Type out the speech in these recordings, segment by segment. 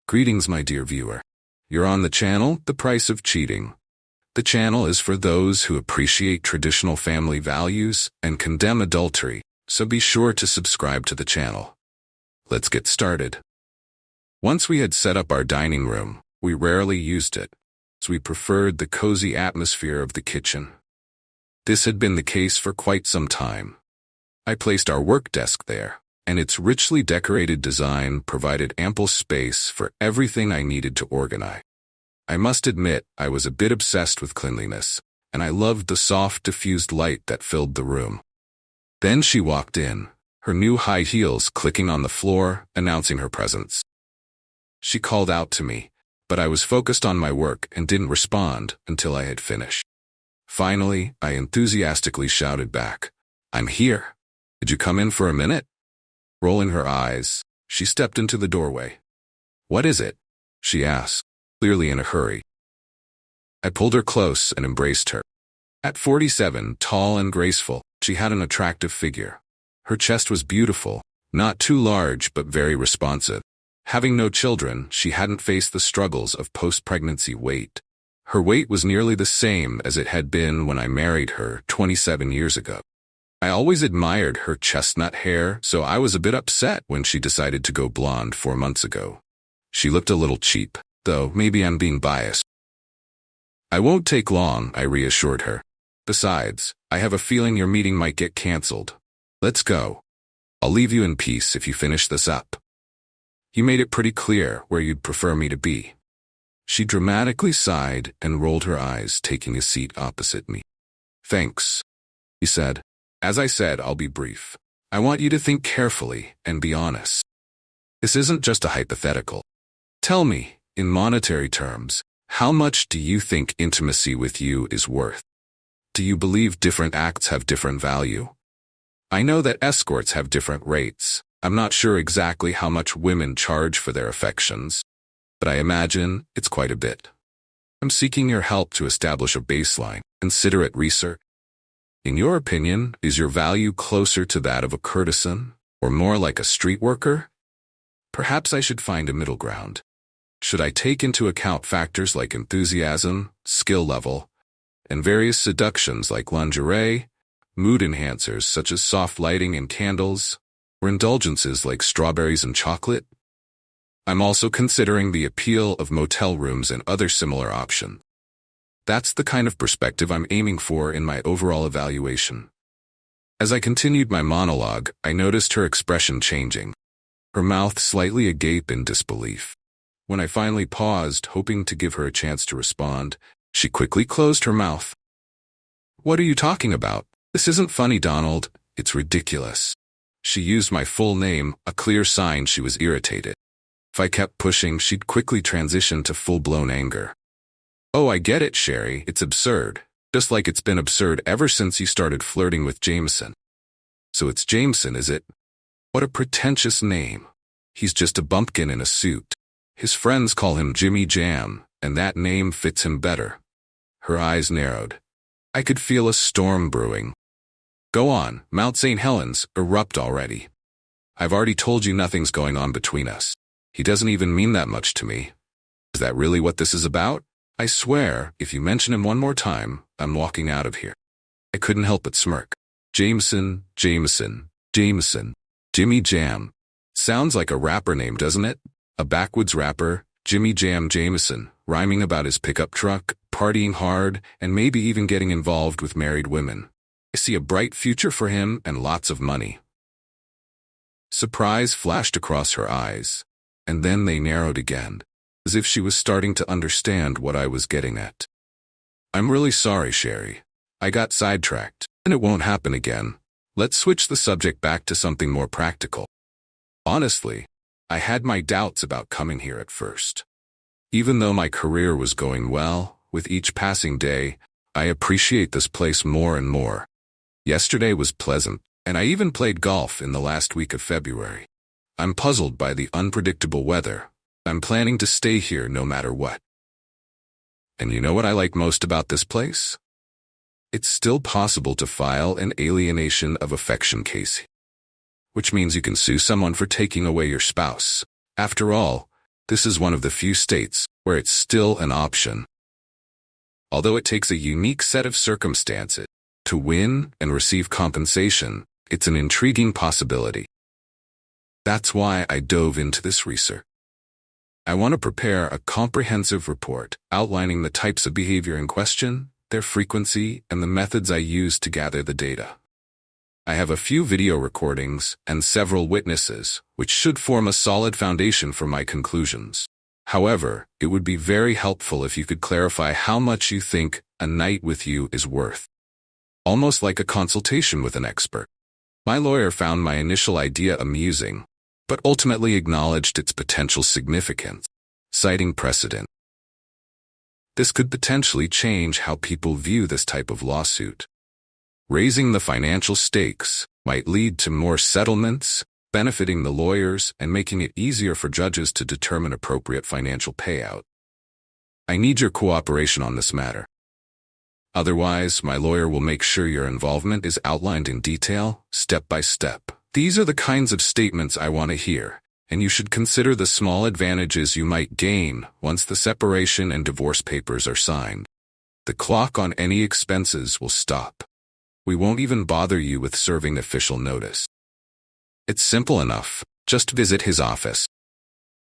Greetings, my dear viewer. You're on the channel, The Price of Cheating. The channel is for those who appreciate traditional family values and condemn adultery, so be sure to subscribe to the channel. Let's get started. Once we had set up our dining room, we rarely used it, as we preferred the cozy atmosphere of the kitchen. This had been the case for quite some time. I placed our work desk there, and its richly decorated design provided ample space for everything I needed to organize. I must admit I was a bit obsessed with cleanliness, and I loved the soft, diffused light that filled the room. Then she walked in, her new high heels clicking on the floor, announcing her presence. She called out to me, but I was focused on my work and didn't respond until I had finished. Finally, I enthusiastically shouted back, "I'm here. Did you come in for a minute?" Rolling her eyes, she stepped into the doorway. "What is it?" she asked, clearly in a hurry. I pulled her close and embraced her. At 47, tall and graceful, she had an attractive figure. Her chest was beautiful, not too large but very responsive. Having no children, she hadn't faced the struggles of post-pregnancy weight. Her weight was nearly the same as it had been when I married her 27 years ago. I always admired her chestnut hair, so I was a bit upset when she decided to go blonde 4 months ago. She looked a little cheap, though maybe I'm being biased. "I won't take long," I reassured her. "Besides, I have a feeling your meeting might get canceled. Let's go. I'll leave you in peace if you finish this up. You made it pretty clear where you'd prefer me to be." She dramatically sighed and rolled her eyes, taking a seat opposite me. "Thanks," he said. "As I said, I'll be brief. I want you to think carefully and be honest. This isn't just a hypothetical. Tell me, in monetary terms, how much do you think intimacy with you is worth? Do you believe different acts have different value? I know that escorts have different rates. I'm not sure exactly how much women charge for their affections, but I imagine it's quite a bit. I'm seeking your help to establish a baseline. Consider it research. In your opinion, is your value closer to that of a courtesan, or more like a street worker? Perhaps I should find a middle ground. Should I take into account factors like enthusiasm, skill level, and various seductions like lingerie, mood enhancers such as soft lighting and candles, or indulgences like strawberries and chocolate? I'm also considering the appeal of motel rooms and other similar options. That's the kind of perspective I'm aiming for in my overall evaluation. As I continued my monologue, I noticed her expression changing, her mouth slightly agape in disbelief. When I finally paused, hoping to give her a chance to respond, she quickly closed her mouth. "What are you talking about? This isn't funny, Donald. It's ridiculous." She used my full name, a clear sign she was irritated. If I kept pushing, she'd quickly transition to full-blown anger. "Oh, I get it, Sherry. It's absurd. Just like it's been absurd ever since you started flirting with Jameson." "So it's Jameson, is it? What a pretentious name. He's just a bumpkin in a suit. His friends call him Jimmy Jam, and that name fits him better." Her eyes narrowed. I could feel a storm brewing. "Go on, Mount St. Helens, erupt already. I've already told you nothing's going on between us. He doesn't even mean that much to me. Is that really what this is about? I swear, if you mention him one more time, I'm walking out of here." I couldn't help but smirk. Jameson, Jameson, Jameson, Jimmy Jam. Sounds like a rapper name, doesn't it? A backwoods rapper, Jimmy Jam Jameson, rhyming about his pickup truck, partying hard, and maybe even getting involved with married women. I see a bright future for him and lots of money. Surprise flashed across her eyes, and then they narrowed again, as if she was starting to understand what I was getting at. "I'm really sorry, Sherry. I got sidetracked, and it won't happen again. Let's switch the subject back to something more practical. Honestly, I had my doubts about coming here at first. Even though my career was going well, with each passing day, I appreciate this place more and more. Yesterday was pleasant, and I even played golf in the last week of February. I'm puzzled by the unpredictable weather. I'm planning to stay here no matter what. And you know what I like most about this place? It's still possible to file an alienation of affection case, which means you can sue someone for taking away your spouse. After all, This is one of the few states where it's still an option. Although it takes a unique set of circumstances to win and receive compensation, it's an intriguing possibility. That's why I dove into this research. I want to prepare a comprehensive report outlining the types of behavior in question, their frequency, and the methods I use to gather the data. I have a few video recordings and several witnesses, which should form a solid foundation for my conclusions. However, it would be very helpful if you could clarify how much you think a night with you is worth. Almost like a consultation with an expert. My lawyer found my initial idea amusing, but ultimately acknowledged its potential significance, citing precedent. This could potentially change how people view this type of lawsuit. Raising the financial stakes might lead to more settlements, benefiting the lawyers and making it easier for judges to determine appropriate financial payout. I need your cooperation on this matter. Otherwise, my lawyer will make sure your involvement is outlined in detail, step by step. These are the kinds of statements I want to hear, and you should consider the small advantages you might gain once the separation and divorce papers are signed. The clock on any expenses will stop. We won't even bother you with serving official notice. It's simple enough. Just visit his office.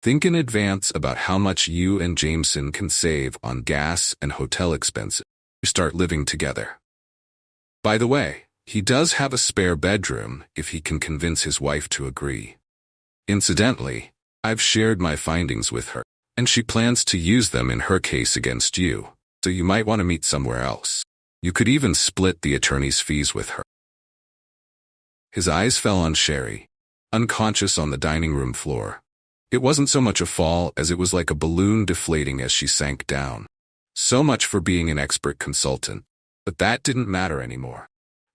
Think in advance about how much you and Jameson can save on gas and hotel expenses. You start living together. By the way, he does have a spare bedroom if he can convince his wife to agree. Incidentally, I've shared my findings with her, and she plans to use them in her case against you, so you might want to meet somewhere else. You could even split the attorney's fees with her. His eyes fell on Sherry, unconscious on the dining room floor. It wasn't so much a fall as it was like a balloon deflating as she sank down. So much for being an expert consultant. But that didn't matter anymore.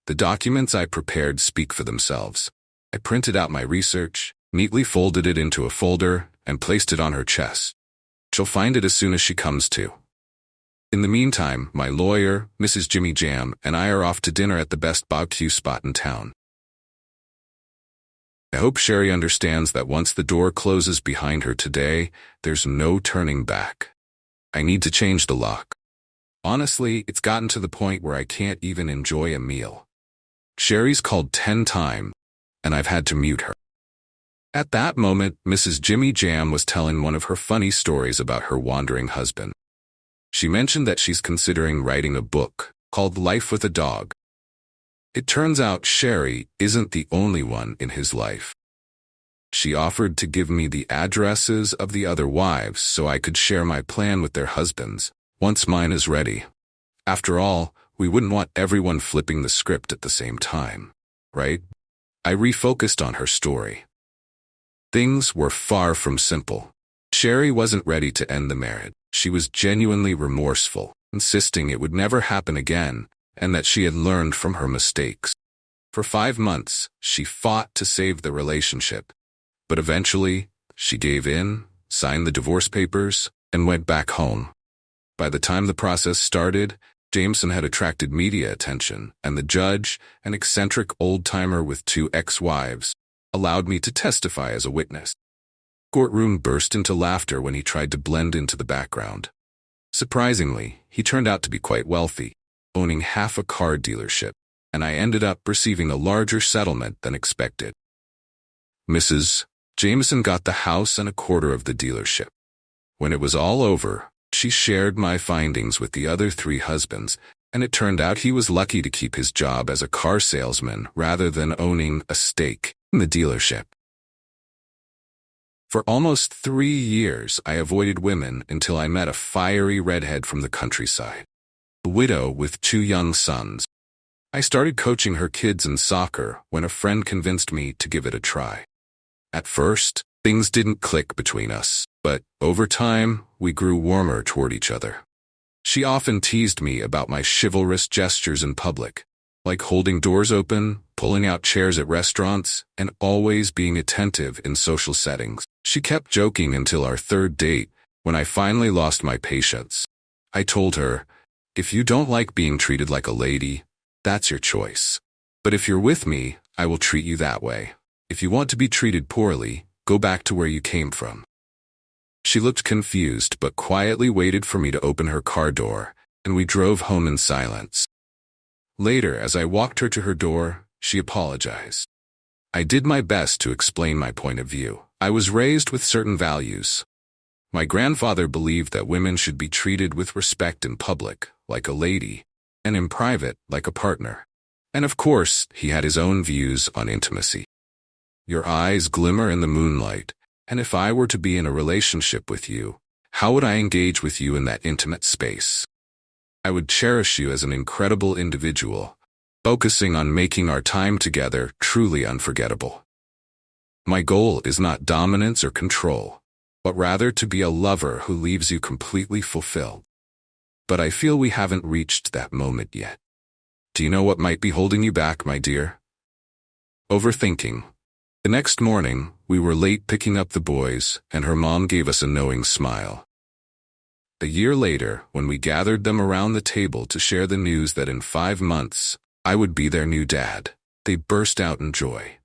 The documents I prepared speak for themselves. I printed out my research, neatly folded it into a folder, and placed it on her chest. She'll find it as soon as she comes to. In the meantime, my lawyer, Mrs. Jimmy Jam, and I are off to dinner at the best barbecue spot in town. I hope Sherry understands that once the door closes behind her today, there's no turning back. I need to change the lock. Honestly, it's gotten to the point where I can't even enjoy a meal. Sherry's called 10 times, and I've had to mute her. At that moment, Mrs. Jimmy Jam was telling one of her funny stories about her wandering husband. She mentioned that she's considering writing a book called Life with a Dog. It turns out Sherry isn't the only one in his life. She offered to give me the addresses of the other wives so I could share my plan with their husbands once mine is ready. After all, we wouldn't want everyone flipping the script at the same time, right? I refocused on her story. Things were far from simple. Sherry wasn't ready to end the marriage. She was genuinely remorseful, insisting it would never happen again, and that she had learned from her mistakes. For 5 months, she fought to save the relationship. But eventually, she gave in, signed the divorce papers, and went back home. By the time the process started, Jameson had attracted media attention, and the judge, an eccentric old-timer with 2 ex-wives, allowed me to testify as a witness. The courtroom burst into laughter when he tried to blend into the background. Surprisingly, he turned out to be quite wealthy, owning half a car dealership, and I ended up receiving a larger settlement than expected. Mrs. Jameson got the house and a quarter of the dealership. When it was all over, she shared my findings with the other 3 husbands, and it turned out he was lucky to keep his job as a car salesman rather than owning a stake in the dealership. For almost 3 years, I avoided women until I met a fiery redhead from the countryside, a widow with 2 young sons. I started coaching her kids in soccer when a friend convinced me to give it a try. At first, things didn't click between us, but over time, we grew warmer toward each other. She often teased me about my chivalrous gestures in public, like holding doors open, pulling out chairs at restaurants, and always being attentive in social settings. She kept joking until our 3rd date, when I finally lost my patience. I told her, "If you don't like being treated like a lady, that's your choice. But if you're with me, I will treat you that way. If you want to be treated poorly, go back to where you came from." She looked confused but quietly waited for me to open her car door, and we drove home in silence. Later, as I walked her to her door, she apologized. I did my best to explain my point of view. I was raised with certain values. My grandfather believed that women should be treated with respect in public, like a lady, and in private, like a partner. And of course, he had his own views on intimacy. Your eyes glimmer in the moonlight, and if I were to be in a relationship with you, how would I engage with you in that intimate space? I would cherish you as an incredible individual, focusing on making our time together truly unforgettable. My goal is not dominance or control, but rather to be a lover who leaves you completely fulfilled. But I feel we haven't reached that moment yet. Do you know what might be holding you back, my dear? Overthinking. The next morning, we were late picking up the boys, and her mom gave us a knowing smile. A year later, when we gathered them around the table to share the news that in 5 months, I would be their new dad, they burst out in joy.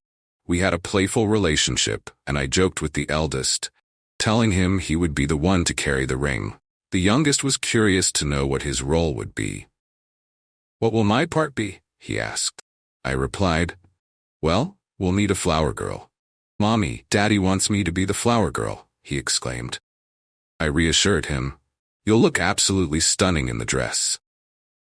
We had a playful relationship, and I joked with the eldest, telling him he would be the one to carry the ring. The youngest was curious to know what his role would be. "What will my part be?" he asked. I replied, "Well, we'll need a flower girl." "Mommy, Daddy wants me to be the flower girl," he exclaimed. I reassured him, "You'll look absolutely stunning in the dress."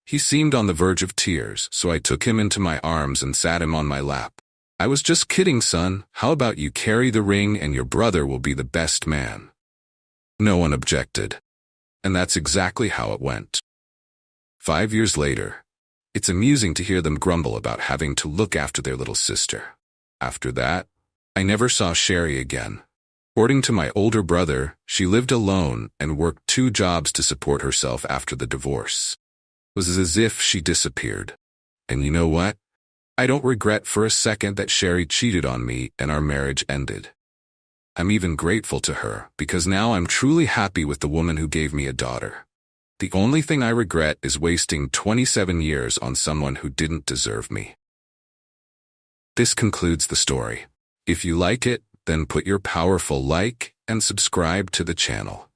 He seemed on the verge of tears, so I took him into my arms and sat him on my lap. "I was just kidding, son. How about you carry the ring and your brother will be the best man?" No one objected. And that's exactly how it went. 5 years later, it's amusing to hear them grumble about having to look after their little sister. After that, I never saw Sherry again. According to my older brother, she lived alone and worked 2 jobs to support herself after the divorce. It was as if she disappeared. And you know what? I don't regret for a second that Sherry cheated on me and our marriage ended. I'm even grateful to her because now I'm truly happy with the woman who gave me a daughter. The only thing I regret is wasting 27 years on someone who didn't deserve me. This concludes the story. If you like it, then put your powerful like and subscribe to the channel.